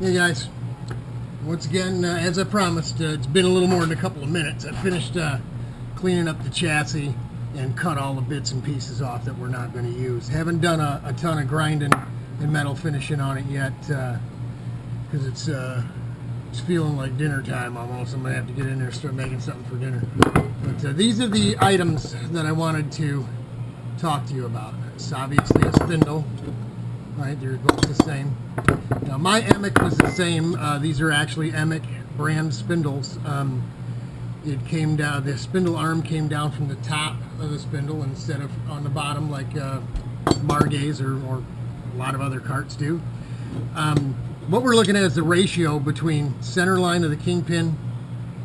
Hey guys, once again, as I promised, it's been a little more than a couple of minutes. I finished cleaning up the chassis and cut all the bits and pieces off that we're not going to use. Haven't done a ton of grinding and metal finishing on it yet because it's feeling like dinner time almost. I'm going to have to get in there and start making something for dinner. But these are the items that I wanted to talk to you about. It's obviously a spindle. Right, they're both the same. Now my Emic was the same. These are actually Emic brand spindles. It came down, the spindle arm came down from the top of the spindle instead of on the bottom like Margays or a lot of other karts do. What we're looking at is the ratio between center line of the kingpin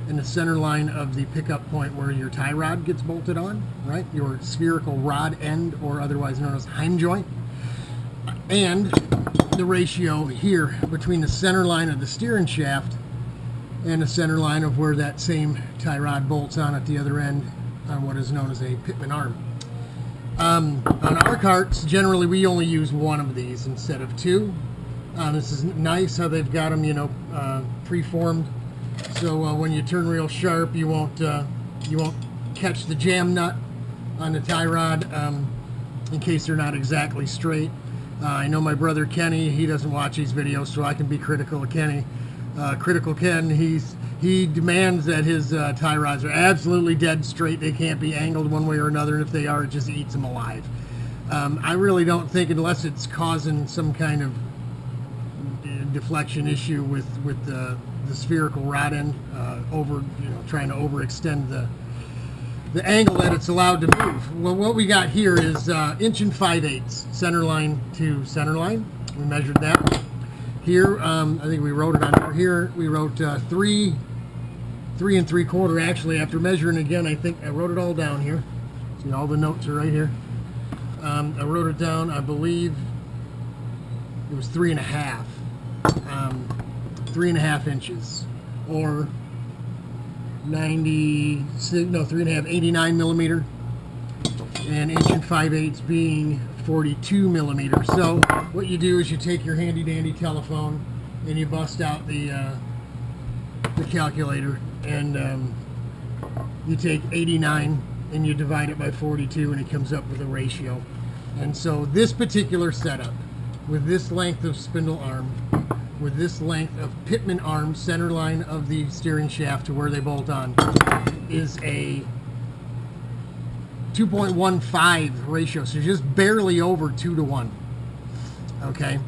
and the center line of the pickup point where your tie rod gets bolted on, right? Your spherical rod end, or otherwise known as heim joint. And the ratio here between the center line of the steering shaft and the center line of where that same tie rod bolts on at the other end on what is known as a pitman arm. On our karts, generally we only use one of these instead of two. This is nice how they've got them, preformed. So when you turn real sharp, you won't catch the jam nut on the tie rod in case they're not exactly straight. I know my brother Kenny, he doesn't watch these videos, so I can be critical of Kenny. Critical Ken, he demands that his tie rods are absolutely dead straight. They can't be angled one way or another, and if they are, it just eats them alive. I really don't think, unless it's causing some kind of deflection issue with the spherical rod end, trying to overextend the angle that it's allowed to move. Well, what we got here is 1 5/8 center line to center line. We measured that. Here, I think we wrote it on here. We wrote 3 3¾ actually. After measuring again, I think I wrote it all down here. See, all the notes are right here. I wrote it down. I believe it was 3.5. 3.5 inches, or 89 millimeter, and 1 5/8 being 42 millimeters. So what you do is you take your handy dandy telephone and you bust out the calculator, and you take 89 and you divide it by 42, and it comes up with a ratio. And so this particular setup, with this length of spindle arm, with this length of pitman arm, center line of the steering shaft to where they bolt on, is a 2.15 ratio, so just barely over 2 to 1. Okay,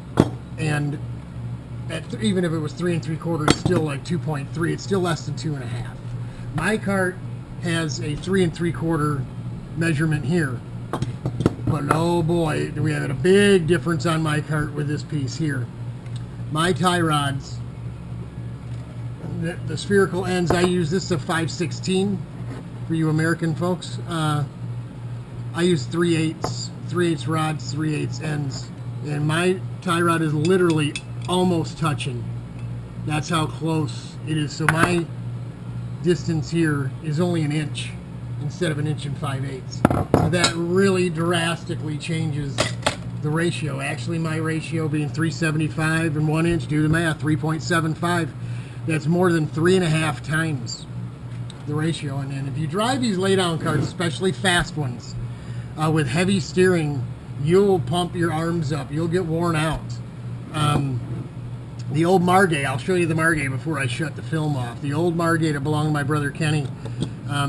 and even if it was 3 3/4, it's still like 2.3. It's still less than 2.5. My kart has a 3 3/4 measurement here, but oh boy, do we have a big difference on my kart with this piece here. My tie rods, the spherical ends, I use this a 5/16 for you American folks. I use 3/8 rods, 3/8 ends, and my tie rod is literally almost touching. That's how close it is. So my distance here is only 1 inch instead of 1 5/8. So that really drastically changes the ratio. Actually, my ratio being 375 and 1 inch, do the math, 3.75. That's more than 3.5 times the ratio. And then if you drive these laydown karts, especially fast ones, with heavy steering, you'll pump your arms up. You'll get worn out. The old Margay, I'll show you the Margay before I shut the film off. The old Margay that belonged to my brother Kenny,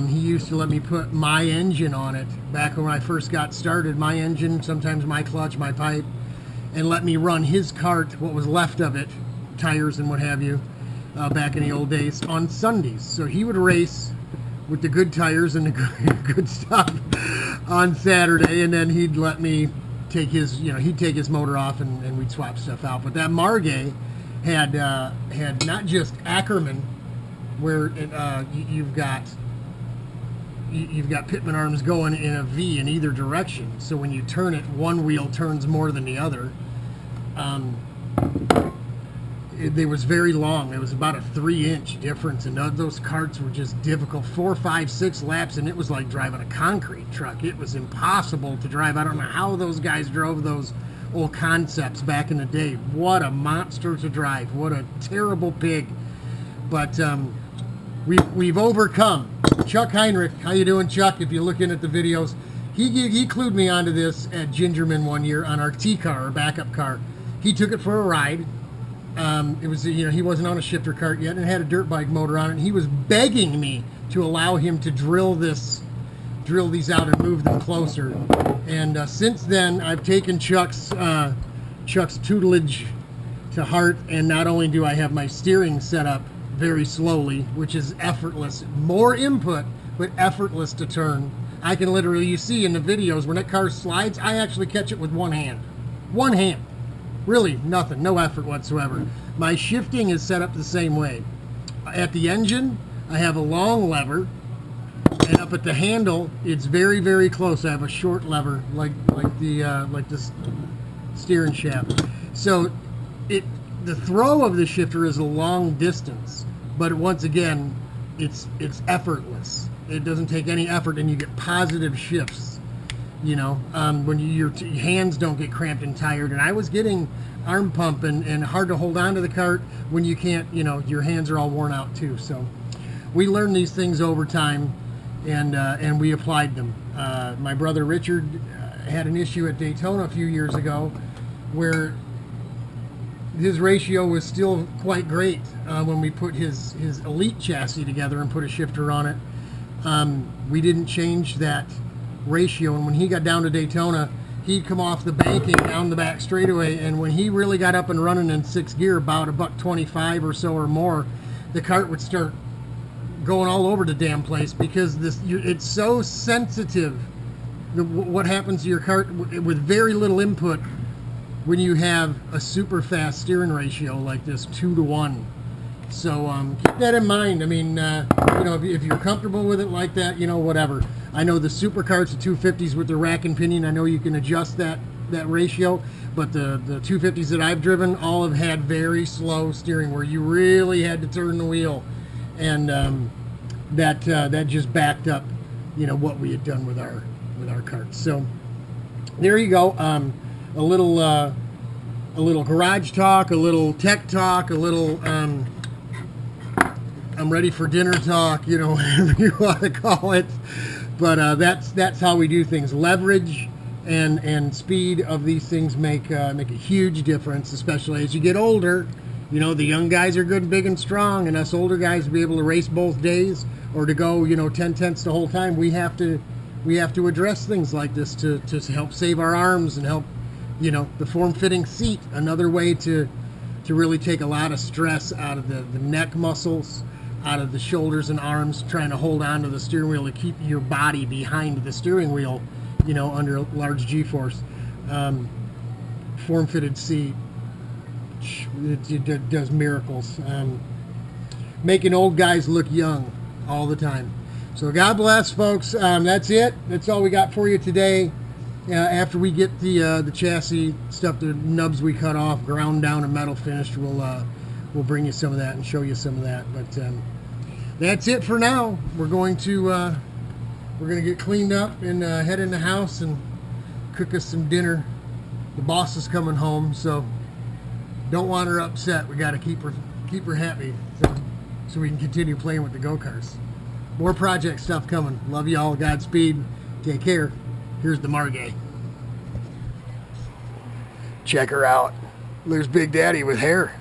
he used to let me put my engine on it back when I first got started. My engine, sometimes my clutch, my pipe, and let me run his kart, what was left of it, tires and what have you, back in the old days, on Sundays. So he would race with the good tires and the good stuff on Saturday, and then he'd let me take his, he'd take his motor off and we'd swap stuff out. But that Margay had not just Ackerman, where you've got pitman arms going in a V in either direction. So when you turn it, one wheel turns more than the other. It was very long. It was about a 3-inch difference, and those karts were just difficult. 4, 5, 6 laps, and it was like driving a concrete truck. It was impossible to drive. I don't know how those guys drove those old concepts back in the day. What a monster to drive. What a terrible pig. But we've overcome. Chuck Heinrich, how you doing, Chuck? If you're looking at the videos, he clued me onto this at Gingerman one year on our T-car, our backup car. He took it for a ride. It was, he wasn't on a shifter cart yet and it had a dirt bike motor on it. And he was begging me to allow him to drill these out and move them closer. And since then, I've taken Chuck's tutelage to heart. And not only do I have my steering set up very slowly, which is effortless, more input, but effortless to turn. I can literally, you see in the videos, when that car slides, I actually catch it with one hand. One hand. Really, nothing, no effort whatsoever. My shifting is set up the same way. At the engine, I have a long lever, and up at the handle, it's very, very close. I have a short lever, like this steering shaft. So the throw of the shifter is a long distance, but once again, it's effortless. It doesn't take any effort, and you get positive shifts. When your hands don't get cramped and tired. And I was getting arm pump and hard to hold on to the cart when you can't, your hands are all worn out too. So we learned these things over time, and we applied them. My brother Richard had an issue at Daytona a few years ago where his ratio was still quite great when we put his Elite chassis together and put a shifter on it. We didn't change that ratio, and when he got down to Daytona, he'd come off the banking down the back straightaway, and when he really got up and running in 6th gear, about $125 or so or more, the cart would start going all over the damn place because it's so sensitive. What happens to your cart with very little input when you have a super fast steering ratio like this, 2-to-1. So keep that in mind. I mean, if you're comfortable with it like that, whatever. I know the supercarts, the 250s with the rack and pinion, I know you can adjust that ratio, but the 250s that I've driven all have had very slow steering where you really had to turn the wheel, and that just backed up, what we had done with our carts. So there you go. A little garage talk, a little tech talk, a little I'm ready for dinner talk, whatever you want to call it. But that's how we do things. Leverage and speed of these things make a huge difference, especially as you get older. The young guys are good, big, and strong, and us older guys to be able to race both days or to go 10/10 the whole time. We have to address things like this to help save our arms and help the form-fitting seat. Another way to really take a lot of stress out of the neck muscles, out of the shoulders and arms, trying to hold on to the steering wheel to keep your body behind the steering wheel, under large G-force. Form-fitted seat, it does miracles. Making old guys look young all the time. So God bless, folks. That's it. That's all we got for you today. After we get the chassis stuff, the nubs we cut off, ground down and metal finished, we'll bring you some of that and show you some of that. But that's it for now. We're going to get cleaned up and head in the house and cook us some dinner. The boss is coming home, so don't want her upset. We got to keep her happy so we can continue playing with the go-karts. More project stuff coming. Love you all. Godspeed. Take care. Here's the Margay. Check her out. There's Big Daddy with hair.